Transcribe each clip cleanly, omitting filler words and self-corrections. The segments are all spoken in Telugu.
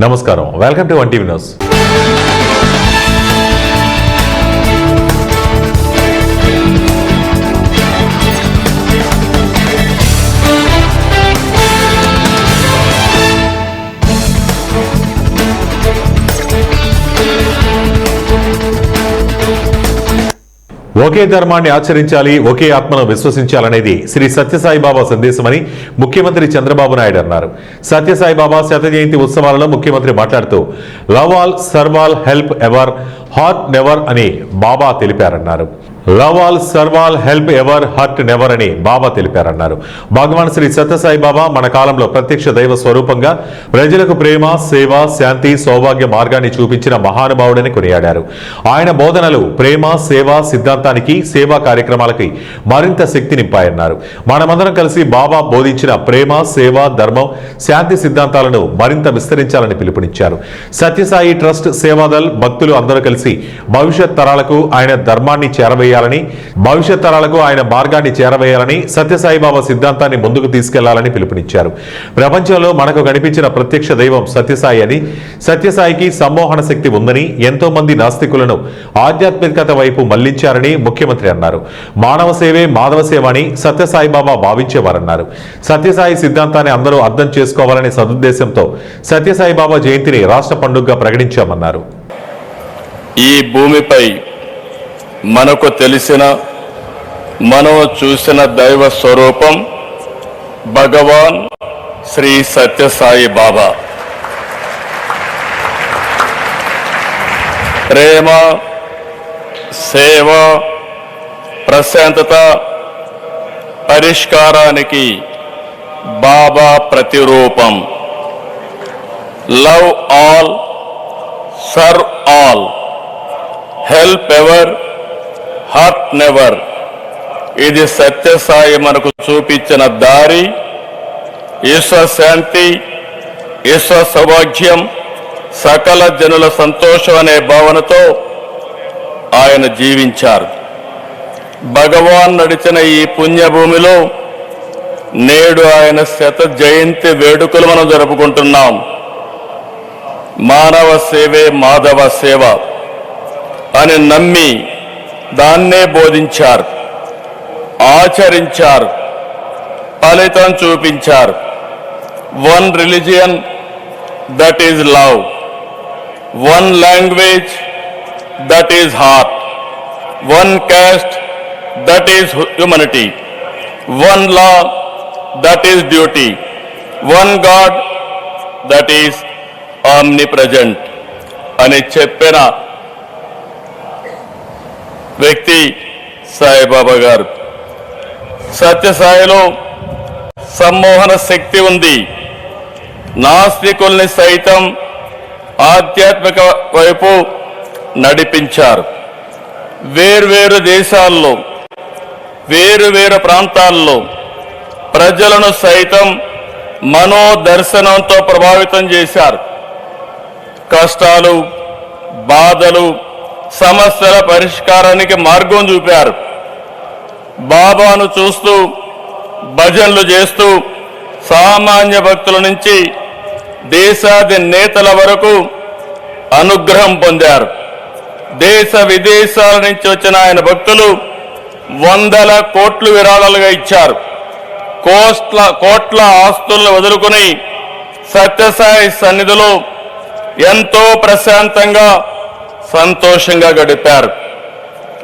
నమస్కారం, welcome to one TV news. ఒకే ధర్మాన్ని ఆచరించాలి, ఒకే ఆత్మను విశ్వసించాలనేది శ్రీ సత్యసాయిబాబా సందేశమని ముఖ్యమంత్రి చంద్రబాబు నాయుడు అన్నారు. సత్యసాయిబాబా శత జయంతి ఉత్సవాలలో ముఖ్యమంత్రి మాట్లాడుతూ love all, serve all, help ever, hurt never అని బాబా తెలిపారన్నారు. Love all, serve all, help ever, hurt never అని బాబా తెలిపారన్నారు. భగవాన్ శ్రీ సత్యసాయిబాబా మన కాలంలో ప్రత్యక్ష దైవ స్వరూపంగా ప్రజలకు ప్రేమ, సేవ, శాంతి, సౌభాగ్య మార్గాన్ని చూపించిన మహానుభావుడని కొనియాడారు. ఆయన బోధనలు ప్రేమ, సేవ సిద్ధాంతానికి, సేవా కార్యక్రమాలకి మరింత శక్తి నింపాయన్నారు. మనమందరం కలిసి బాబా బోధించిన ప్రేమ, సేవ, ధర్మం, శాంతి సిద్ధాంతాలను మరింత విస్తరించాలని పిలుపునిచ్చారు. సత్యసాయి ట్రస్ట్, సేవాదల్ భక్తులు అందరూ కలిసి భవిష్యత్ తరాలకు ఆయన ధర్మాన్ని చేరవేయాలని, భవిష్యత్ తరాలకు ఆయన మార్గాన్ని చేరవేయాలని, సత్యసాయిబాబా సిద్ధాంతాన్ని ముందుకు తీసుకెళ్లాలని పిలుపునిచ్చారు. ప్రపంచంలో మనకు కనిపించిన ప్రత్యక్ష దైవం సత్యసాయి అని, సత్యసాయికి సమ్మోహన శక్తి ఉందని, ఎంతో మంది నాస్తికులను ఆధ్యాత్మికత వైపు మళ్లించారని ముఖ్యమంత్రి అన్నారు. మానవ సేవే మాధవ సేవ అని సత్యసాయిబాబా భావించేవారన్నారు. సత్యసాయి సిద్ధాంతాన్ని అందరూ అర్థం చేసుకోవాలనే సదుద్దేశంతో సత్యసాయిబాబా జయంతిని రాష్ట్ర పండుగగా ప్రకటించామన్నారు. ఈ భూమిపై మనకు తెలిసిన, మనం చూసిన దైవ స్వరూపం భగవాన్ శ్రీ సత్యసాయి బాబా. ప్రేమ, సేవ, ప్రశాంతత, పరిష్కారానికి బాబా ప్రతిరూపం. Love all, serve all, help ever, hurt never. ఇది సత్యసాయి మనకు చూపించిన దారి. ఈశ్వశాంతి, ఈశ్వర సౌభాగ్యం, సకల జనుల సంతోషం అనే భావనతో ఆయన జీవించారు. భగవాన్ నడిచిన ఈ పుణ్యభూమిలో నేడు ఆయన శత జయంతి వేడుకలు మనం జరుపుకుంటున్నాం. మానవ సేవే మాధవ సేవ అని నమ్మి దాన్నే బోధించారు, ఆచరించారు, ఫలితం చూపించారు. One religion, that is love. One language, that is heart. One caste, that is humanity. One law, that is duty. One God, that is omnipresent అని చెప్పిన వ్యక్తి సాయిబాబా గారు. సత్యసాయిలో సమ్మోహన శక్తి ఉంది. నాస్తికుల్ని సైతం ఆధ్యాత్మిక వైపు నడిపించారు. వేర్వేరు దేశాల్లో, వేరువేరు ప్రాంతాల్లో ప్రజలను సైతం మనోదర్శనంతో ప్రభావితం చేశారు. కష్టాలు, బాధలు, సమస్యల పరిష్కారానికి మార్గం చూపారు. బాబాను చూస్తూ, భజనలు చేస్తూ సామాన్య భక్తుల నుంచి దేశాది నేతల వరకు అనుగ్రహం పొందారు. దేశ విదేశాల నుంచి వచ్చిన ఆయన భక్తులు వందల కోట్లు విరాళాలుగా ఇచ్చారు. కోట్ల ఆస్తులను వదులుకుని సత్యసాయి సన్నిధిలో ఎంతో ప్రశాంతంగా, సంతోషంగా గడిపారు.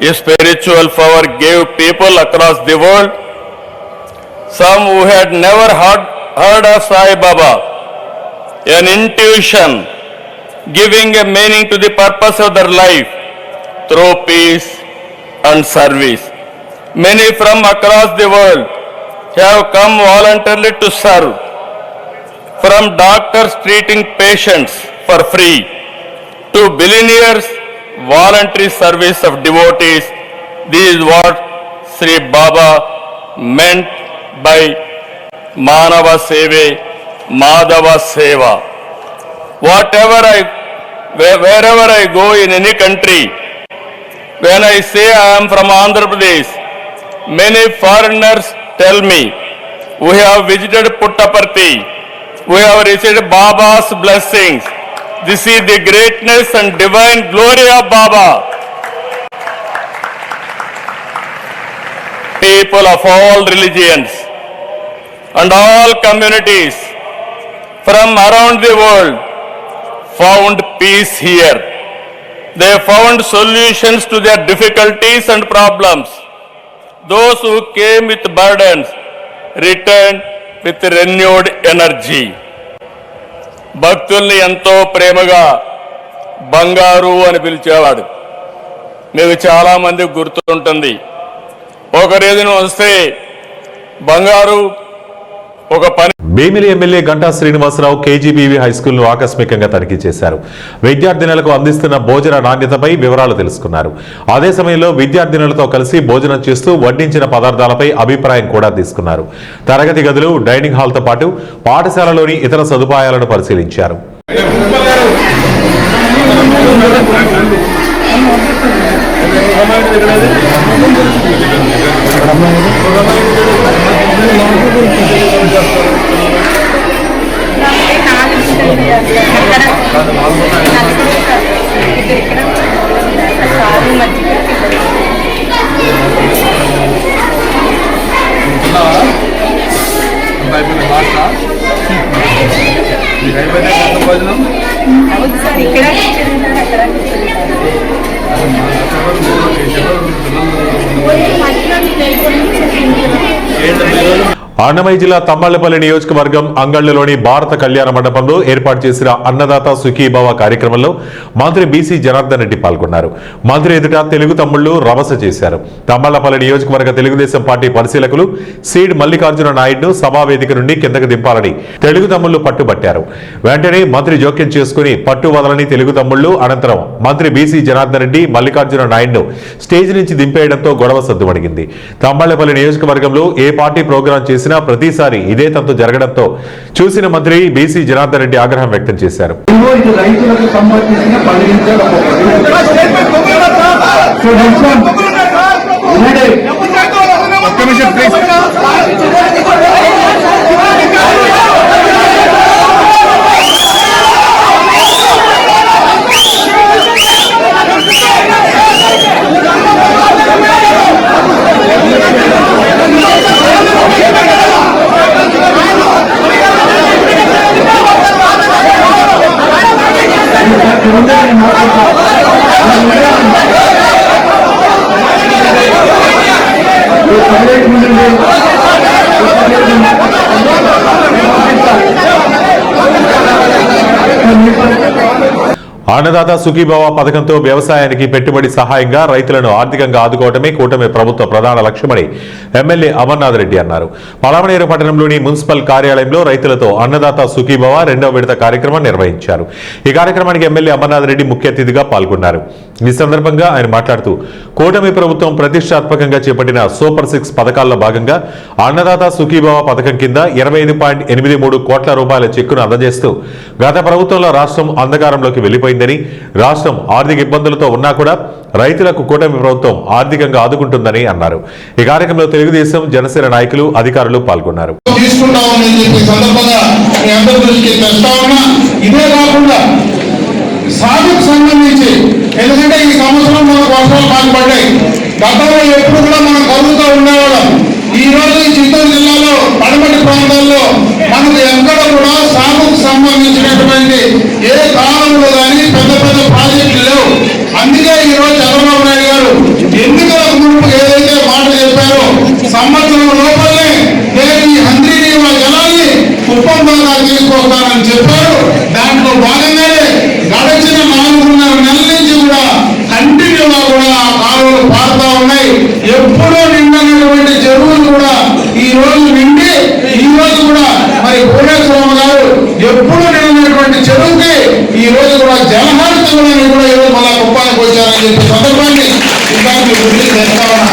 ఈ spiritual power gave people across the world, some who had never heard of Sai Baba, an intuition giving a meaning to the purpose of their life through peace and service. Many from across the world have come voluntarily to serve, from doctors treating patients for free to billionaires voluntary service of devotees. This is what Sri Baba meant by Manava Seve, Madhava Seva. Wherever I go in any country, when I say I am from Andhra Pradesh, many foreigners tell me, we have visited Puttaparthi, we have received Baba's blessings, This is the greatness and divine glory of Baba. People of all religions and all communities from around the world found peace here. They found solutions to their difficulties and problems. Those who came with burdens returned with renewed energy. భక్తుల్ని ఎంతో ప్రేమగా బంగారు అని పిలిచేవాడు. మీకు చాలా మందికి గుర్తుంటుంది. ఒక రోజున వస్తే బంగారు ఒక పని. భీమిలి ఎమ్మెల్యే గంటా శ్రీనివాసరావు కేజీబీవీ హైస్కూల్ను ఆకస్మికంగా తనిఖీ చేశారు. విద్యార్థినులకు అందిస్తున్న భోజన నాణ్యతపై వివరాలు తెలుసుకున్నారు. అదే సమయంలో విద్యార్థినులతో కలిసి భోజనం చేస్తూ వడ్డించిన పదార్థాలపై అభిప్రాయం కూడా తీసుకున్నారు. తరగతి గదులు, డైనింగ్ హాల్తో పాటు పాఠశాలలోని ఇతర సదుపాయాలను పరిశీలించారు. అన్నమయ్య జిల్లా తమ్మళ్లపల్లి నియోజకవర్గం అంగళ్లలోని భారత కళ్యాణ మండపంలో ఏర్పాటు చేసిన అన్నదాత సుఖీభవ కార్యక్రమంలో మంత్రి బీసీ జనార్దన్ రెడ్డి పాల్గొన్నారు. మంత్రి ఎదుట తెలుగు తమ్ముళ్లు రభస చేశారు. తమ్మళ్లపల్లి నియోజకవర్గ తెలుగుదేశం పార్టీ పరిశీలకులు సీడ్ మల్లికార్జున నాయుడును సభావేదిక నుండి కిందకు దింపాలని తెలుగు తమ్ముళ్లు పట్టుబట్టారు. వెంటనే మంత్రి జోక్యం చేసుకుని పట్టు వదలని తెలుగు తమ్ముళ్లు అనంతరం మంత్రి బీసీ జనార్దన్ రెడ్డి మల్లికార్జున నాయుడును స్టేజ్ నుంచి దింపేయడంతో గొడవ సద్దుమణిగింది. తమ్మళ్లపల్లి నియోజకవర్గంలో ఏ పార్టీ ప్రోగ్రాం చేసినా ప్రతిసారి ఇదే తంతు జరగడంతో చూసిన మంత్రి బీసీ జనార్దన్ రెడ్డి ఆగ్రహం వ్యక్తం చేశారు. అన్నదాత సుఖీభవ పథకంతో వ్యవసాయానికి పెట్టుబడి సహాయంగా రైతులను ఆర్థికంగా ఆదుకోవడమే కూటమి ప్రభుత్వ ప్రధాన లక్ష్యమని ఎమ్మెల్యే అమర్నాథ్ రెడ్డి అన్నారు. పలమనేరు పట్టణంలోని మున్సిపల్ కార్యాలయంలో రైతులతో అన్నదాత సుఖీభవ 2వ విడత కార్యక్రమం నిర్వహించారు. ఈ కార్యక్రమానికి ఎమ్మెల్యే అమర్నాథ్ రెడ్డి ముఖ్య అతిథిగా పాల్గొన్నారు. ఈ సందర్భంగా ఆయన మాట్లాడుతూ కూటమి ప్రభుత్వం ప్రతిష్టాత్మకంగా చేపట్టిన సూపర్ 6 పథకాల్లో భాగంగా అన్నదాత సుఖీభవ పథకం కింద 25.83 కోట్ల రూపాయల చెక్కును అందజేస్తూ గత ప్రభుత్వంలో రాష్ట్రం అంధకారంలోకి వెళ్లిపోయిందని, రాష్ట్రం ఆర్థిక ఇబ్బందులతో ఉన్నా కూడా రైతులకు కూటమి ప్రభుత్వం ఆర్థికంగా ఆదుకుంటుందని అన్నారు. ఈ కార్యక్రమంలో తెలుగుదేశం, జనసేన నాయకులు, అధికారులు పాల్గొన్నారు. సాగుకు సంబంధించి ఎందుకంటే ఈ సంవత్సరం మనకు వర్షాలు బాగుపడ్డాయి. గతంలో ఎప్పుడు కూడా మనం కలుగుతూ ఉండేవాళ్ళం. ఈ రోజు ఈ చిత్తూరు జిల్లాలో పడమటి ప్రాంతాల్లో మనకు ఎక్కడ కూడా సాగుకు సంబంధించినటువంటి ఏ కాలంలో కానీ పెద్ద పెద్ద ప్రాజెక్టులు లేవు. అందుకే ఈ రోజు చంద్రబాబు నాయుడు గారు ఎన్నికల ముందు ఏదైతే మాట చెప్పారో సంవత్సరం లోపలనే నేను ఈ హంద్రీనీవ జలాన్ని కుప్పం దాకా తీసుకొస్తానని చెప్పారు. దాంట్లో భాగంగానే గడిచిన 4.5 నెలల నుంచి కూడా కంటిన్యూగా కూడా ఆ కాలువలు పారుతా ఉన్నాయి. ఎప్పుడూ నిండినటువంటి చెరువులు కూడా ఈ రోజు నిండి ఈ రోజు కూడా మరి భువనేశ్వరమ్మ గారు ఎప్పుడు నిండినటువంటి చెరువుకి ఈ రోజు కూడా జలహారతులని కూడా ఈరోజు మళ్ళా కుప్పానికి వచ్చారని చెప్పి సందర్భాన్ని ఇంకా గుర్తు చేస్తా ఉన్నా.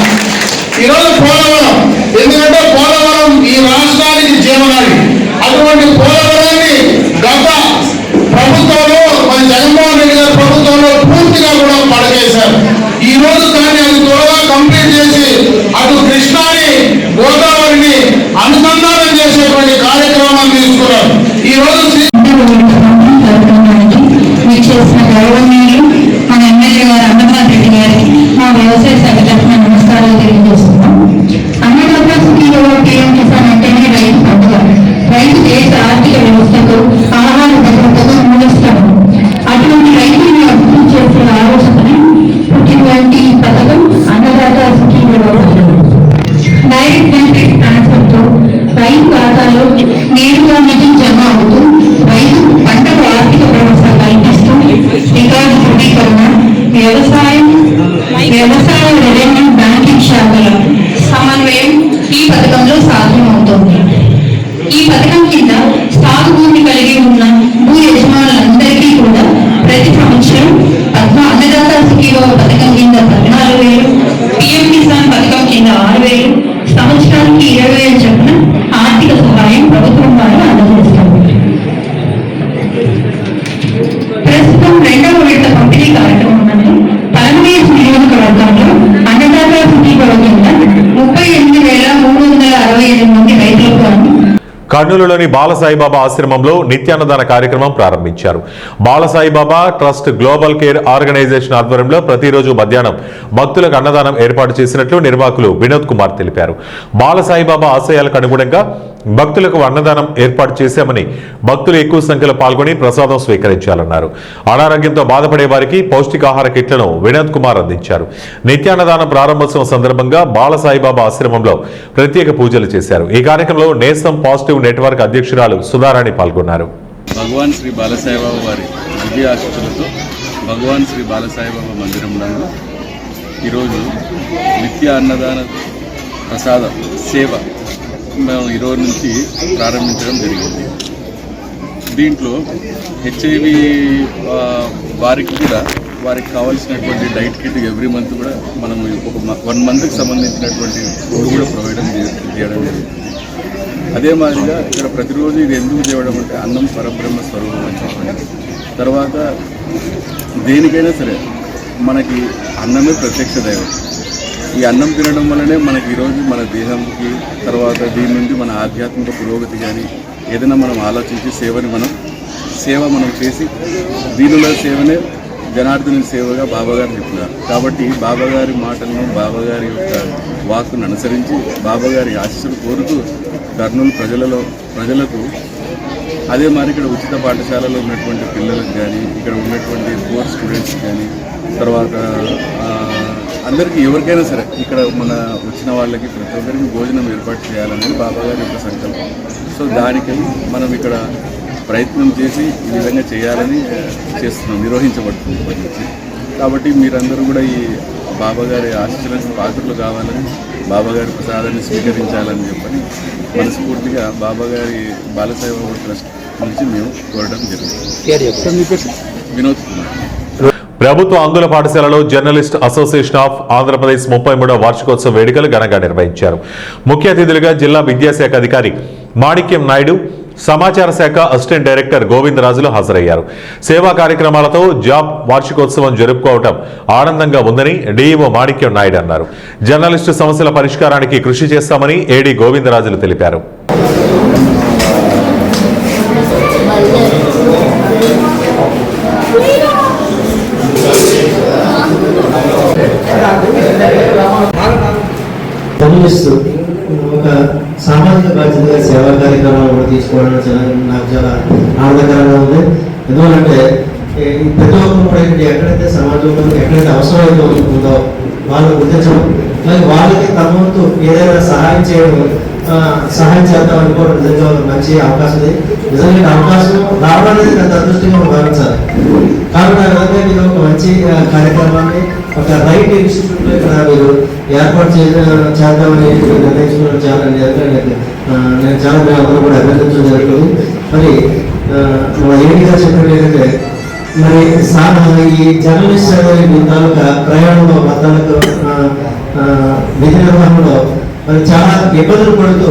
ఈరోజు పోలవరం, ఎందుకంటే పోలవరం ఈ రాష్ట్రానికి జీవనాడి. అటువంటి పోలవరాన్ని గత ప్రభుత్వంలో మన జగన్మోహన్ రెడ్డి గారి ప్రభుత్వంలో పూర్తిగా కూడా పడకేశారు. ఈ రోజు దాన్ని అది త్వరగా కంప్లీట్ చేసి అటు కృష్ణాని, గోదావరిని అనుసంధానం చేసేటువంటి కార్యక్రమాన్ని తీసుకున్నారు. ఈ రోజు చేసిన గౌరవనీయులు మన ఎమ్మెల్యే గారు అన్నదాన్ రెడ్డి గారికి మా వ్యవసాయ శాఖ తరఫున నమస్కారాలు తెలియజేస్తున్నాం. అన్నదాత సుఖీభవ పీఎం కిసాన్ అంటేనే రైతు పండుగ. రైతు దేశ ఆర్థిక వ్యవస్థకు, ఆహార భద్రతకు మూలస్థానం. అటువంటి రైతులను అభివృద్ధి చేసే ఆలోచనని పుట్టినటువంటి ఈ పథకం అన్నదాత సుఖీభవ పథకం. డైరెక్ట్ బెనిఫిట్ ట్రాన్స్ఫర్ తో రైతు ఖాతాలో నేరుగా నిధులు జమ అవుతూ రైతు పంటకు ఆర్థిక భరోసా కల్పిస్తూ రికార్డు ధృవీకరణ, వ్యవసాయ రెవెన్యూ బ్యాంకింగ్ శాఖల సమన్వయం ఈ పథకంలో సాధ్యమవుతోంది. ఈ పథకం కింద సాగు భూమి కలిగి ఉన్న భూ యజమానులందరికీ కూడా ప్రతి సంవత్సరం అన్నదాత సుఖీభవ పథకం కింద 14,000, పిఎం కిసాన్ పథకం కింద 6,000, సంవత్సరానికి 20,000 చొప్పున ఆర్థిక సహాయం ప్రభుత్వం వారు అందజేస్తారు. ప్రస్తుతం 2వ విడత పంపిణీ కార్యక్రమంలో పలమనేరు నియోజకవర్గంలో అన్నదాత సుఖీభవ కింద 38,368 మంది రైతులకు కర్నూలులోని బాలసాయిబాబా ఆశ్రమంలో నిత్యాన్నదాన కార్యక్రమం ప్రారంభించారు. Balasaibaba trust global care organisation ఆధ్వర్యంలో ప్రతిరోజు మధ్యాహ్నం భక్తులకు అన్నదానం ఏర్పాటు చేసినట్లు నిర్వాహకులు వినోద్ కుమార్ తెలిపారు. బాలసాయిబాబా ఆశయాలకు అనుగుణంగా భక్తులకు అన్నదానం ఏర్పాటు చేశామని, భక్తులు ఎక్కువ సంఖ్యలో పాల్గొని ప్రసాదం స్వీకరించాలన్నారు. అనారోగ్యంతో బాధపడే వారికి పౌష్టికాహార కిట్లను వినోద్ కుమార్ అందించారు. నిత్యాన్నదానం ప్రారంభోత్సవం సందర్భంగా బాలసాయిబాబా ఆశ్రమంలో ప్రత్యేక పూజలు చేశారు. ఈ కార్యక్రమంలో నేసం పాజిటివ్ నెట్వర్క్ అధ్యక్షురాలు సుధారాణి పాల్గొన్నారు. భగవాన్ శ్రీ బాలసాయిబాబా వారి దివ్య ఆశీస్సులతో భగవాన్ శ్రీ బాలసాయిబాబా మందిరం నందు ఈరోజు నిత్య అన్నదాన ప్రసాద సేవ మేము ఈరోజు నుంచి ప్రారంభించడం జరిగింది. దీంట్లో హెచ్ఐవి వారికి కూడా వారికి కావాల్సినటువంటి డైట్ కిట్ ఎవ్రీ మంత్ కూడా మనం ఒక 1 మంత్కి సంబంధించినటువంటి ఫుడ్ కూడా ప్రొవైడ్ చేయడం జరుగుతుంది. అదే మాదిరిగా ఇక్కడ ప్రతిరోజు ఇది ఎందుకు చేయడం అంటే అన్నం పరబ్రహ్మ స్వరూపం అని చెప్పండి. తర్వాత దేనికైనా సరే మనకి అన్నమే ప్రత్యక్ష దైవం. ఈ అన్నం తినడం వల్లనే మనకి ఈరోజు మన దేహంకి, తర్వాత దీని నుండి మన ఆధ్యాత్మిక పురోగతి కానీ ఏదైనా మనం ఆలోచించి సేవ మనం చేసి దీనిలో సేవనే జనార్దన సేవగా బాబాగారు చెప్పినారు. కాబట్టి బాబాగారి మాటలను, బాబాగారి యొక్క వాక్కును అనుసరించి బాబాగారి ఆశీస్సులు కోరుతూ కర్నూలు ప్రజలకు అదే మరి ఇక్కడ ఉచిత పాఠశాలలో ఉన్నటువంటి పిల్లలకు కానీ, ఇక్కడ ఉన్నటువంటి పూర్ స్టూడెంట్స్ కానీ, తర్వాత అందరికీ ఎవరికైనా సరే ఇక్కడ మన వచ్చిన వాళ్ళకి ప్రతి ఒక్కరికి భోజనం ఏర్పాటు చేయాలనేది బాబాగారి యొక్క సంకల్పం. సో దానికై మనం ఇక్కడ ప్రయత్నం చేసి ఈ విధంగా చేయాలని చేస్తున్నాం, నిర్వహించబడుతుంది ఇప్పటి నుంచి. కాబట్టి మీరందరూ కూడా ఈ బాబాగారి ఆశీస్సులకు పాత్రలు కావాలని, బాబాగారి ప్రసాదాన్ని స్వీకరించాలని చెప్పని మనస్ఫూర్తిగా బాబాగారి బాలసాయిబాబా ట్రస్ట్ నుంచి మేము కోరడం జరిగింది. వినోద్ కుమార్. ప్రభుత్వ ఆంగ్ల పాఠశాలలో జర్నలిస్ట్ అసోసియేషన్ ఆఫ్ ఆంధ్రప్రదేశ్ 33వ వార్షికోత్సవ వేడుకలు ఘనంగా నిర్వహించారు. ముఖ్య అతిథులుగా జిల్లా విద్యాశాఖ అధికారి మాణిక్యం నాయుడు, సమాచార శాఖ అసిస్టెంట్ డైరెక్టర్ గోవిందరాజులు హాజరయ్యారు. సేవా కార్యక్రమాలతో జాబ్ వార్షికోత్సవం జరుపుకోవటం ఆనందంగా ఉందని డీఈఓ మాణిక్యం నాయుడు అన్నారు. జర్నలిస్టు సమస్యల పరిష్కారానికి కృషి చేస్తామని ఏడీ గోవిందరాజులు తెలిపారు. ఒక సామాజిక బాధ్యతగా సేవా కార్యక్రమాలు కూడా తీసుకోవడం నాకు చాలా ఆనందకరంగా ఉంది. ఎందుకంటే ప్రతి ఒక్కరు కూడా ఎక్కడైతే సమాజంలో ఎక్కడైతే అవసరం ఉందో వాళ్ళు గుర్తించడం, అలాగే వాళ్ళకి తమ వంతు ఏదైనా సహాయం చేద్దాం అనుకోవడం నిజంగా మంచి అవకాశం ఉంది. నిజంగా అవకాశం రావడం అనేది పెద్ద అదృష్టంగా భావించాలి. కాబట్టి మీరు ఒక మంచి కార్యక్రమాన్ని ఒక రైట్ ఇన్స్టిట్యూట్లో ఇక్కడ మీరు ఏర్పాటు చేద్దామని నిర్ణయించుకోవడం చాలా నేను చాలా అందరూ కూడా అభినందించడం జరుగుతుంది. మరి మన ఏడిగా చెప్పినట్టు ఏంటంటే మరి ఈ జర్నలిస్ట్ అనేది మీ తాలూకా ప్రయాణంలో మతాలకు విధి నిర్వహణలో మరి చాలా ఇబ్బందులు పడుతూ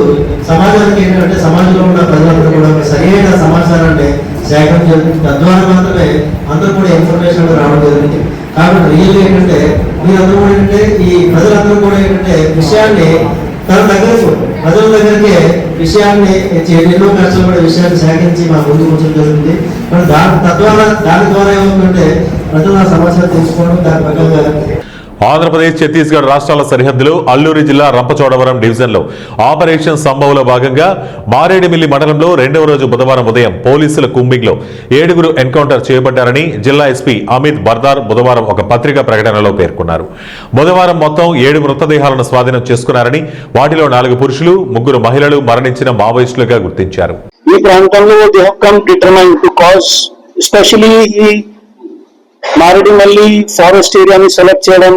సమాజానికి ఏంటంటే సమాజంలో ఉన్న ప్రజలందరూ కూడా సరైన సమాచారాన్ని సేకరించారు. తద్వారా మాత్రమే అందరూ కూడా ఇన్ఫర్మేషన్ రావడం జరిగింది. కాబట్టి రియల్ ఏంటంటే మీరందరూ కూడా ఏంటంటే ఈ ప్రజలందరూ కూడా ఏంటంటే విషయాన్ని తన దగ్గరకు ప్రజల దగ్గరికి విషయాన్ని ఎన్నో ఖర్చులు కూడా విషయాన్ని సేకరించి మా ముందుకు ఉంచడం జరుగుతుంది. మరి దాని ద్వారా ఏమవుతుందంటే ప్రజలు ఆ సమస్యలు తెలుసుకోవడం, దాని ప్రకారంగా ఆంధ్రప్రదేశ్ ఛత్తీస్గఢ్ రాష్ట్రాల సరిహద్దులో అల్లూరి జిల్లా రంపచోడవరం డివిజన్లో ఆపరేషన్ సంభవ్లో భాగంగా మారేడుమిల్లి మండలంలో రెండవ రోజు బుధవారం ఉదయం పోలీసుల కుంబింగ్లో 7గురు ఎన్కౌంటర్ చేయబడ్డారని జిల్లా ఎస్పీ అమిత్ బర్దార్ బుధవారం ఒక పత్రికా ప్రకటనలో పేర్కొన్నారు. బుధవారం మొత్తం 7 మృతదేహాలను స్వాధీనం చేసుకున్నారని, వాటిలో 4 పురుషులు 3 మహిళలు మరణించిన మావోయిస్టులుగా గుర్తించారు. ఈ ప్రాంతంలో they have come determined to cause especially ఈ మారేడుమల్లి ఫారెస్ట్ ఏరియాని సెలెక్ట్ చేయడం.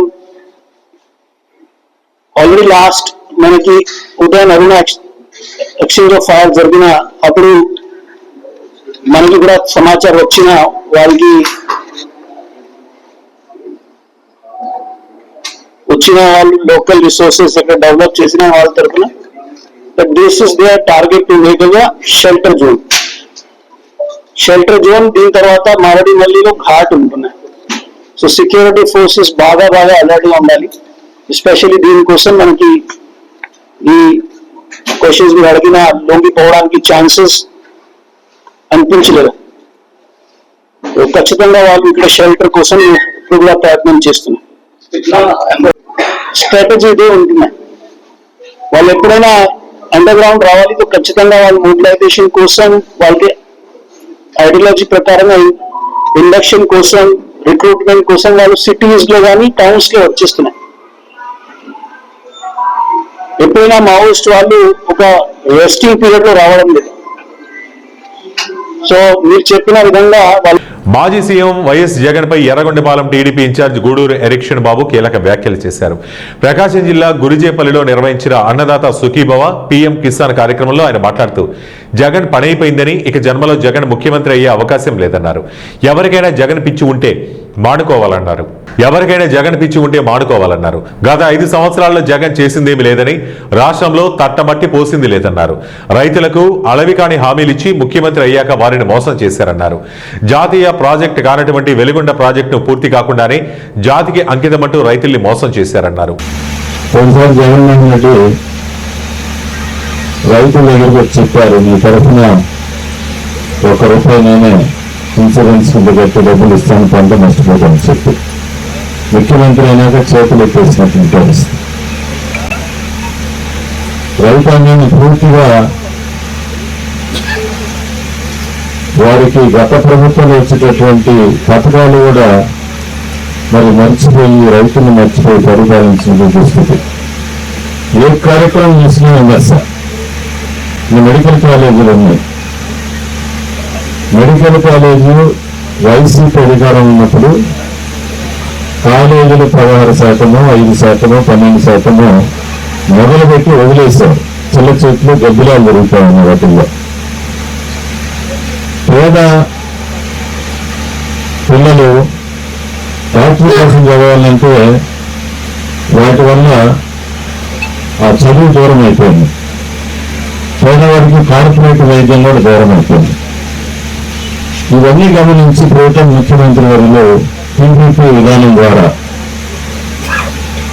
ఆల్రెడీ లాస్ట్ మనకి ఉదయం అరుణ ఎక్స్చేంజ్ ఆఫ్ ఫైర్ జరిగిన అప్పుడు మనకి కూడా సమాచారం వచ్చిన వాళ్ళకి వచ్చిన వాళ్ళు లోకల్ రిసోర్సెస్ అక్కడ డెవలప్ చేసిన వాళ్ళ తరఫున this is there target to make shelter zone. Shelter zone దీని తర్వాత మారేడుమల్లిలో ఘాట్ ఉంటున్నాయి. సో సెక్యూరిటీ ఫోర్సెస్ బాగా అలర్ట్ గా ఉండాలి. ఎస్పెషల్లీ దీనికోసం మనకి ఈ క్వశ్చన్స్ మీరు అడిగిన లొంగిపోవడానికి ఛాన్సెస్ అనిపించలేదు. ఖచ్చితంగా వాళ్ళు ఇక్కడ షెల్టర్ కోసం కూడా ప్రయత్నం చేస్తున్నారు. స్ట్రాటజీ ఇదే ఉంటున్నాయి. వాళ్ళు ఎప్పుడైనా అండర్ గ్రౌండ్ రావాలి, ఖచ్చితంగా వాళ్ళ మొబిలైజేషన్ కోసం, వాళ్ళకి ఐడియాలజీ ప్రకారంగా ఇండక్షన్ కోసం, రిక్రూట్మెంట్ కోసం వాళ్ళు సిటీస్ లో కానీ టౌన్స్ లో వచ్చేస్తున్నాయి. ఎప్పుడైనా మావోయిస్ట్ వాళ్ళు ఒక రెస్టింగ్ పీరియడ్ లో రావడం లేదు. సో మీరు చెప్పిన విధంగా వాళ్ళు మాజీ సీఎం వైఎస్ జగన్ పై ఎర్రగొండపాలెం టీడీపీ ఇన్ఛార్జ్ గూడూరు ఎరిక్షన్ బాబు కీలక వ్యాఖ్యలు చేశారు. ప్రకాశం జిల్లా గురిజేపల్లిలో నిర్వహించిన అన్నదాత సుఖీభవ పీఎం కిసాన్ కార్యక్రమంలో ఆయన మాట్లాడుతూ జగన్ పనైపోయిందని, ఇక జన్మలో జగన్ ముఖ్యమంత్రి అయ్యే అవకాశం లేదన్నారు. ఎవరికైనా జగన్ పిచ్చి ఉంటే మానుకోవాలన్నారు. గత 5 సంవత్సరాల్లో జగన్ చేసిందేమి లేదని, రాష్ట్రంలో తట్టమట్టి పోసింది లేదన్నారు. రైతులకు అలవికాని హామీలిచ్చి ముఖ్యమంత్రి అయ్యాక వారిని మోసం చేశారన్నారు. జాతీయ ప్రాజెక్టు కానటువంటి వెలుగొండ ప్రాజెక్టును పూర్తి కాకుండానే జాతికి అంకితమంటూ రైతుల్ని మోసం చేశారన్నారు. రైతుల దగ్గరికి వచ్చి చెప్పారు, మీ తరఫున ₹1 ఇన్సూరెన్స్ కింద కట్టి డబ్బులు ఇస్తాను, పంట నష్టపోతామని చెప్పి ముఖ్యమంత్రి అయినాక చేతులు ఎత్తేసినట్టు పరిస్థితి. రైతాంగాన్ని పూర్తిగా వారికి గత ప్రభుత్వంలో వచ్చేటటువంటి పథకాలు కూడా మరి మర్చిపోయి, రైతులు మర్చిపోయి పరిపాలించిన దుస్థితి. ఏ కార్యక్రమం చేసినా విమర్శ. ఈ మెడికల్ కాలేజీలు ఉన్నాయి. మెడికల్ కాలేజీ వైసీపీ అధికారం ఉన్నప్పుడు కాలేజీలు 16%, 5%, 12% మొదలుపెట్టి వదిలేశారు. చిల్ల చెట్లు గబ్బిలాలు జరుగుతా ఉన్నాయి. వాటిల్లో పేద పిల్లలు డాక్టర్ కోసం చదవాలంటే వాటి వల్ల ఆ చదువు దూరం అయిపోయింది. పేదవాడికి కార్పొరేట్ వైద్యం కూడా దూరం అయిపోయింది. ఇవన్నీ గమనించి ప్రభుత్వం ముఖ్యమంత్రి వారిలో టీడీపీ విధానం ద్వారా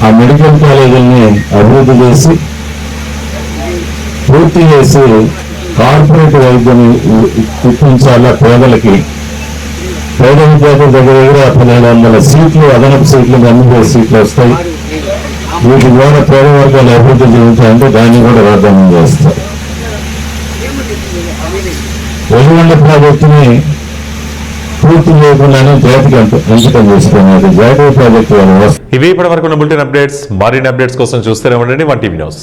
ఆ మెడికల్ కాలేజీల్ని అభివృద్ధి చేసి పూర్తి చేసి కార్పొరేట్ వైద్యం ఇప్పించాలా పేదలకి. పేద విద్యార్థుల దగ్గర 1700 సీట్లు, అదనపు సీట్లు, 80 సీట్లు వస్తాయి. వీటి ద్వారా పేద వర్గాలు అభివృద్ధి చెందుతాయంటే దాన్ని కూడా రాజధాని చేస్తారు. వెలుగొండ ప్రాజెక్టుని పూర్తి చేయకుండానే జాతికి అంకితం చేసుకున్నారు. జాతీయ ప్రాజెక్టు ఇవి ఇప్పటి వరకు ఉన్న బులెటిన్ అప్డేట్స్. మరిన్ని అప్డేట్స్ కోసం చూస్తూనే ఉండండి 1 టీవీ న్యూస్.